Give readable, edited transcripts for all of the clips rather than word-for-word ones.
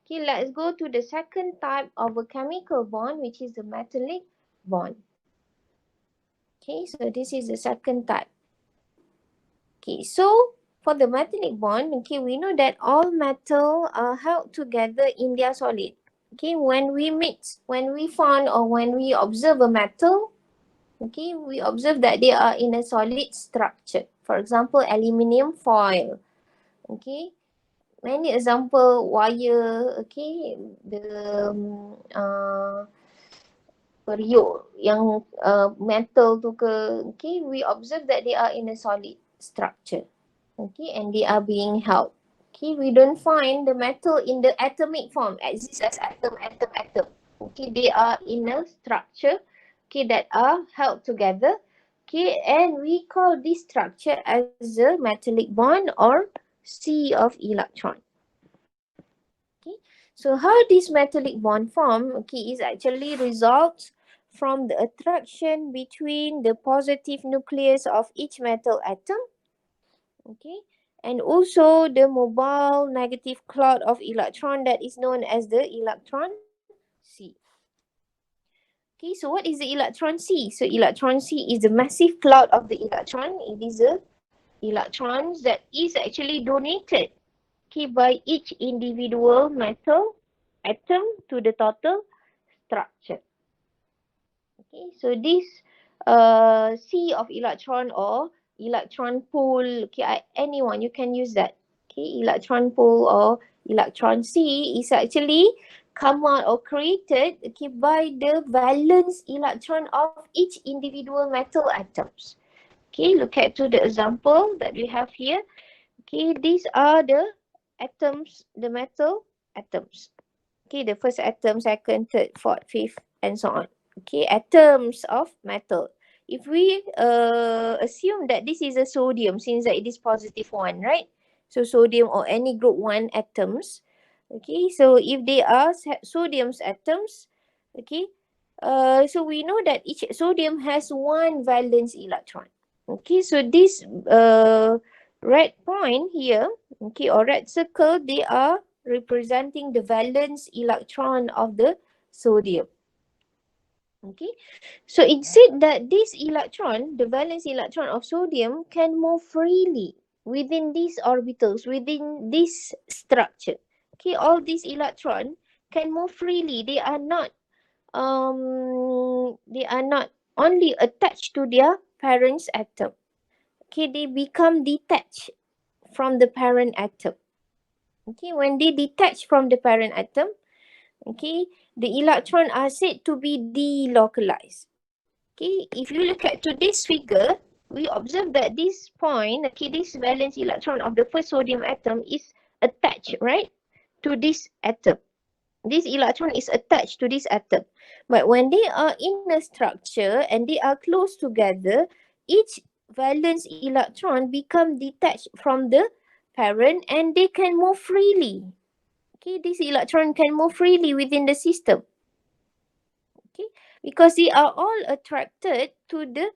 Okay, let's go to the second type of a chemical bond, which is the metallic bond. Okay, so this is the second type. Okay, so for the metallic bond, okay, we know that all metal are held together in their solid. Okay, when we mix, when we found or when we observe a metal, okay, we observe that they are in a solid structure. For example, aluminium foil. Okay, many example wire. Okay, the periuk yang metal tu ke. Okay, we observe that they are in a solid structure. Okay, and they are being held. Okay, we don't find the metal in the atomic form, exist as atom. Okay, they are in a structure, okay, that are held together. Okay, and we call this structure as a metallic bond or sea of electron. Okay, so how this metallic bond form, okay, is actually results from the attraction between the positive nucleus of each metal atom, okay, and also the mobile negative cloud of electron that is known as the electron sea. Okay, so what is the electron sea? So electron sea is the massive cloud of the electron. It is a electrons that is actually donated, okay, by each individual metal atom to the total structure. Okay, so this sea of electron or electron pool, okay, anyone you can use that. Okay, electron pool or electron sea is actually come out or created, okay, by the valence electron of each individual metal atoms. Okay, look at to the example that we have here. Okay, these are the atoms, the metal atoms. Okay, the first atom, second, third, fourth, fifth, and so on. Okay, atoms of metal. If we assume that this is a sodium, since that it is positive one, right? So sodium or any group 1 atoms. Okay, so if they are sodium's atoms, okay, so we know that each sodium has one valence electron. Okay, so this red point here, okay, or red circle, they are representing the valence electron of the sodium. Okay, so it said that this electron, the valence electron of sodium, can move freely within these orbitals, within this structure. Okay, all these electron can move freely. They are not only attached to their parents atom. Okay, they become detached from the parent atom. Okay, when they detach from the parent atom, okay, the electron are said to be delocalized. Okay, if you look at to this figure, we observe that this point, okay, this valence electron of the first sodium atom is attached, right, to this atom. This electron is attached to this atom. But when they are in a structure and they are close together, each valence electron become detached from the parent and they can move freely. Okay, this electron can move freely within the system. Okay, because they are all attracted to the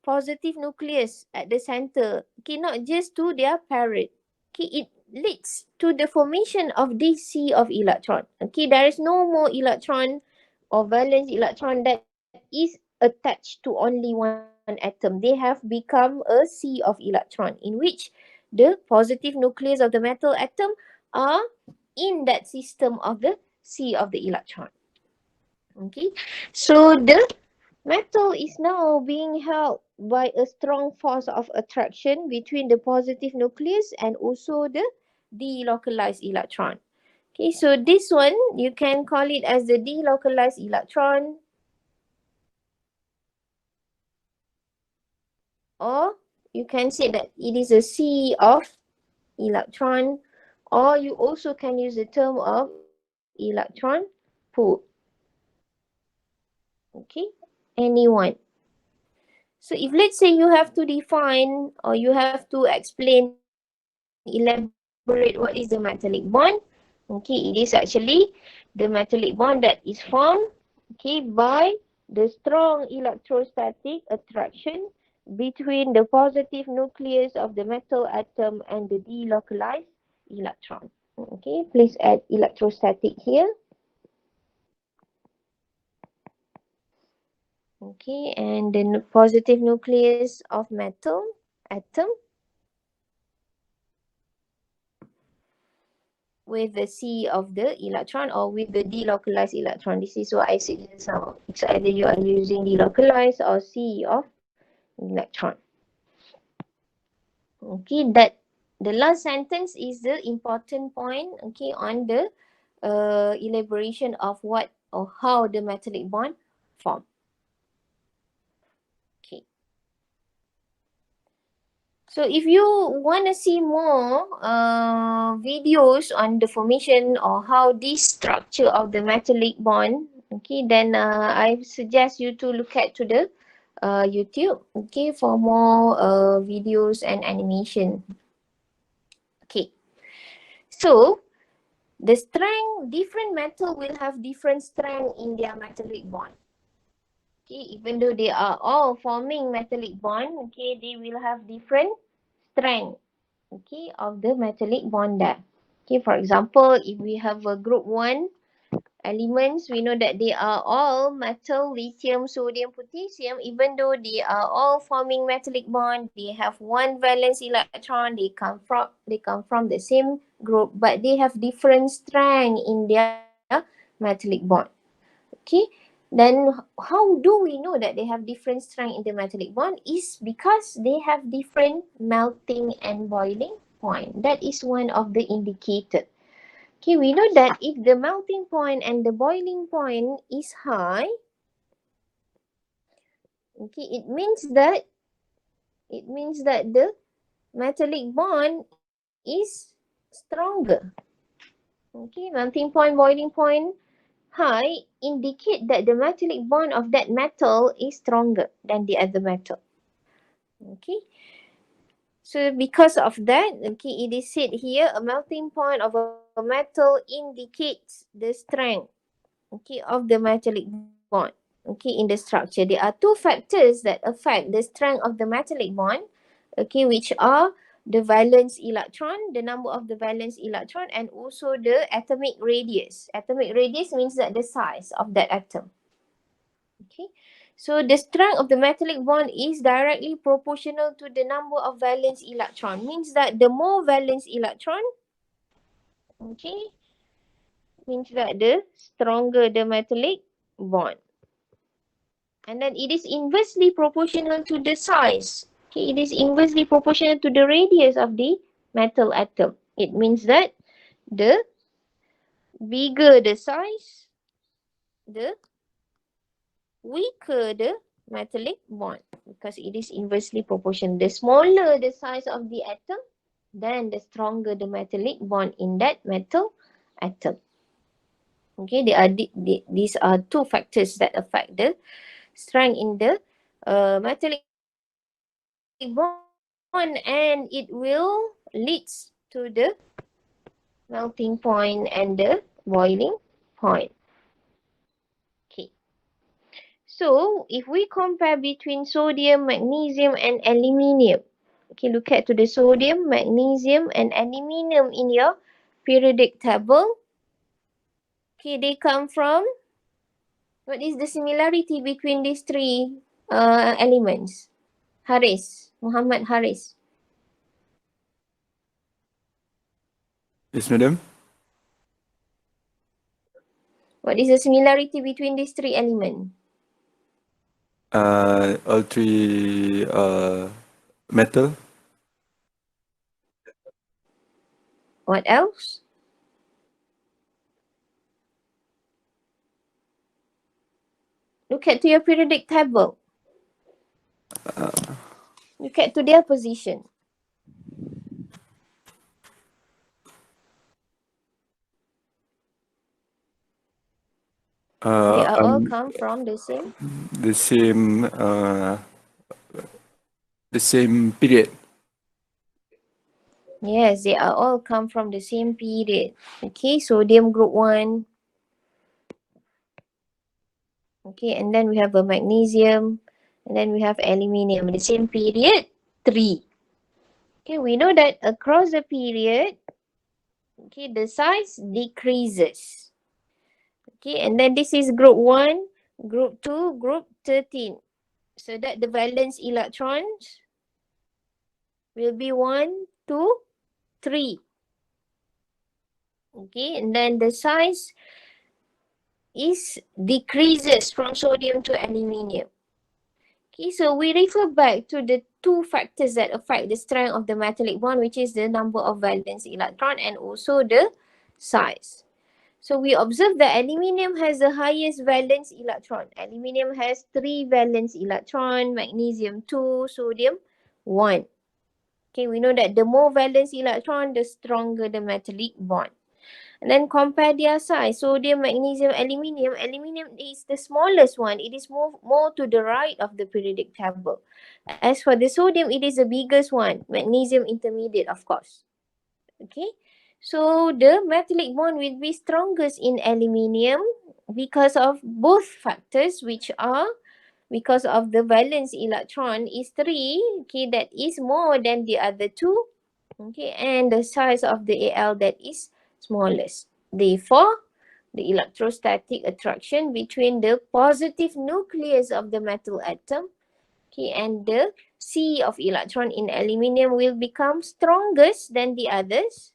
positive nucleus at the center. Okay, not just to their parent. Okay, it leads to the formation of this sea of electron. Okay, there is no more electron or valence electron that is attached to only one atom. They have become a sea of electron in which the positive nucleus of the metal atom are in that system of the sea of the electron. Okay, so the metal is now being held by a strong force of attraction between the positive nucleus and also the delocalized electron. Okay, so this one, you can call it as the delocalized electron, or you can say that it is a sea of electron, or you also can use the term of electron pool. Okay, anyone. So if let's say you have to define or you have to explain, elaborate what is the metallic bond, okay, it is actually the metallic bond that is formed, okay, by the strong electrostatic attraction between the positive nucleus of the metal atom and the delocalized electron. Okay, Okay, please add electrostatic here. Okay, and the positive nucleus of metal atom with the C of the electron or with the delocalized electron. This is what I said just now. It's either you are using delocalized or C of electron. Okay, that the last sentence is the important point, okay, on the elaboration of what or how the metallic bond form. Okay. So if you want to see more videos on the formation or how this structure of the metallic bond, okay, then I suggest you to look at to the YouTube, okay, for more videos and animation. Okay. So the strength, different metal will have different strength in their metallic bond. Okay, even though they are all forming metallic bond, okay, they will have different strength, okay, of the metallic bond there. Okay, for example, if we have a group 1 elements, we know that they are all metal, lithium, sodium, potassium. Even though they are all forming metallic bond, they have one valence electron, they come from the same group, but they have different strength in their metallic bond. Okay, then how do we know that they have different strength in the metallic bond? Is because they have different melting and boiling point. That is one of the indicator. Okay, we know that if the melting point and the boiling point is high, okay, it means that the metallic bond is stronger. Okay, melting point, boiling point high indicate that the metallic bond of that metal is stronger than the other metal. Okay, so because of that, okay, it is said here a melting point of a metal indicates the strength, okay, of the metallic bond, okay, in the structure. There are two factors that affect the strength of the metallic bond, okay, which are the valence electron, the number of the valence electron, and also the atomic radius. Atomic radius means that the size of that atom. Okay, so the strength of the metallic bond is directly proportional to the number of valence electron. Means that the more valence electron, okay, means that the stronger the metallic bond. And then it is inversely proportional to the size. Okay, it is inversely proportional to the radius of the metal atom. It means that the bigger the size, the weaker the metallic bond, because it is inversely proportional. The smaller the size of the atom, then the stronger the metallic bond in that metal atom. Okay, these are two factors that affect the strength in the metallic bond, and it will leads to the melting point and the boiling point. Okay. So if we compare between sodium, magnesium and aluminium, okay, look at to the sodium, magnesium and aluminium in your periodic table. Okay, they come from, what is the similarity between these three elements? Haris, Muhammad Haris. Yes, madam. What is the similarity between these three elements? All three metal. What else? Look at to your periodic table. Look at to their position. They are all come from the same. The same period. Yes, they are all come from the same period. Okay, sodium group 1. Okay, and then we have a magnesium, and then we have aluminium. The same period, 3. Okay, we know that across the period, Okay, the size decreases. Okay, and then this is group 1, group 2, group 13. So that the valence electrons will be 1, 2, 3. Okay, and then the size is decreases from sodium to aluminium. Okay, so we refer back to the two factors that affect the strength of the metallic bond, which is the number of valence electron and also the size. So we observe that aluminium has the highest valence electron. Aluminium has 3 valence electron, magnesium 2, sodium 1. Okay, we know that the more valence electron, the stronger the metallic bond. And then compare their size. Sodium, magnesium, aluminium. Aluminium is the smallest one. It is more to the right of the periodic table. As for the sodium, it is the biggest one. Magnesium intermediate, of course. Okay. So the metallic bond will be strongest in aluminium because of both factors, which are because of the valence electron is 3. Okay, that is more than the other two. Okay, and the size of the Al that is smallest. Therefore, the electrostatic attraction between the positive nucleus of the metal atom, okay, and the C of electron in aluminium will become strongest than the others.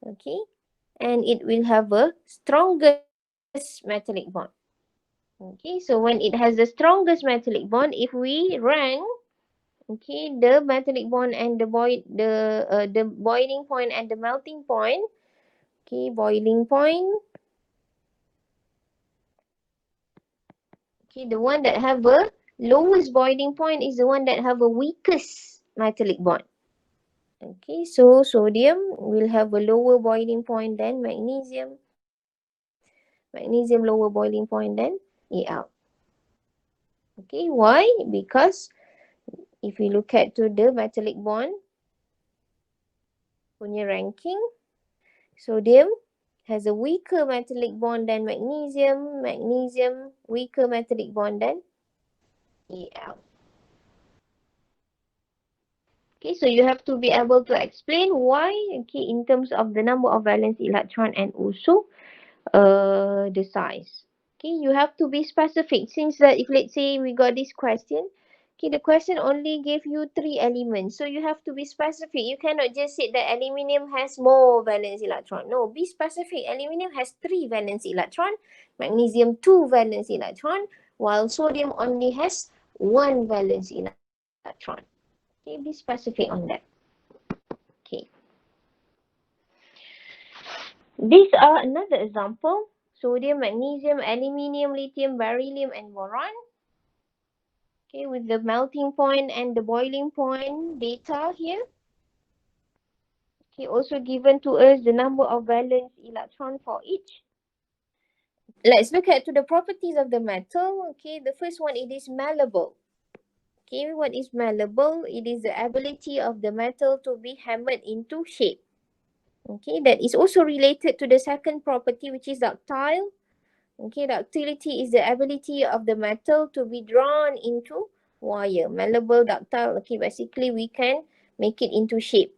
Okay, and it will have a strongest metallic bond. Okay, so when it has the strongest metallic bond, if we rank, okay, the metallic bond and the boiling point and the melting point. Okay, boiling point. Okay, the one that have a lowest boiling point is the one that have a weakest metallic bond. Okay, so sodium will have a lower boiling point than magnesium. Magnesium lower boiling point than Al. Okay, why? Because if we look at to the metallic bond punya ranking, sodium has a weaker metallic bond than magnesium. Magnesium weaker metallic bond than Al. Okay, so you have to be able to explain why, okay, in terms of the number of valence electron and also the size. Okay, you have to be specific since that if let's say we got this question, okay, the question only gave you 3 elements. So you have to be specific. You cannot just say that aluminium has more valence electron. No, be specific. Aluminium has 3 valence electron, magnesium 2 valence electron, while sodium only has 1 valence electron. Okay, be specific on that. Okay. These are another example. Sodium, magnesium, aluminium, lithium, beryllium, and boron. Okay, with the melting point and the boiling point data here. Okay, also given to us the number of valence electron for each. Let's look at to the properties of the metal. Okay, the first one, it is malleable. Okay, what is malleable? It is the ability of the metal to be hammered into shape. Okay, that is also related to the second property, which is ductile. Okay, ductility is the ability of the metal to be drawn into wire. Malleable, ductile. Okay, basically we can make it into shape.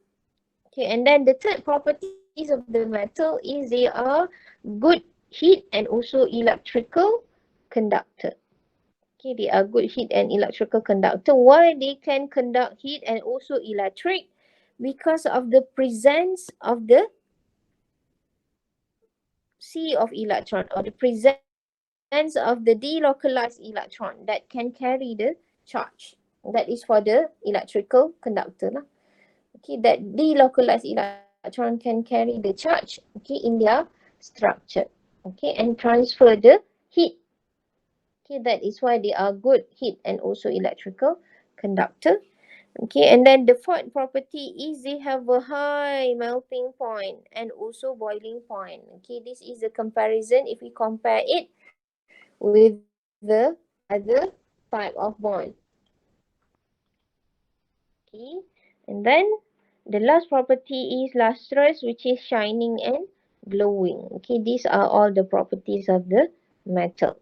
Okay, and then the third properties of the metal is they are good heat and also electrical conductor. Okay, they are good heat and electrical conductor. Why they can conduct heat and also electric? Because of the presence of the sea of electron or the presence of the delocalized electron that can carry the charge. That is for the electrical conductor lah. Okay, that delocalized electron can carry the charge, okay, in their structure, okay, and transfer the heat. Okay, that is why they are good heat and also electrical conductor. Okay, and then the fourth property is they have a high melting point and also boiling point. Okay, this is a comparison if we compare it with the other type of bond. Okay, and then the last property is lustrous, which is shining and glowing. Okay, these are all the properties of the metal.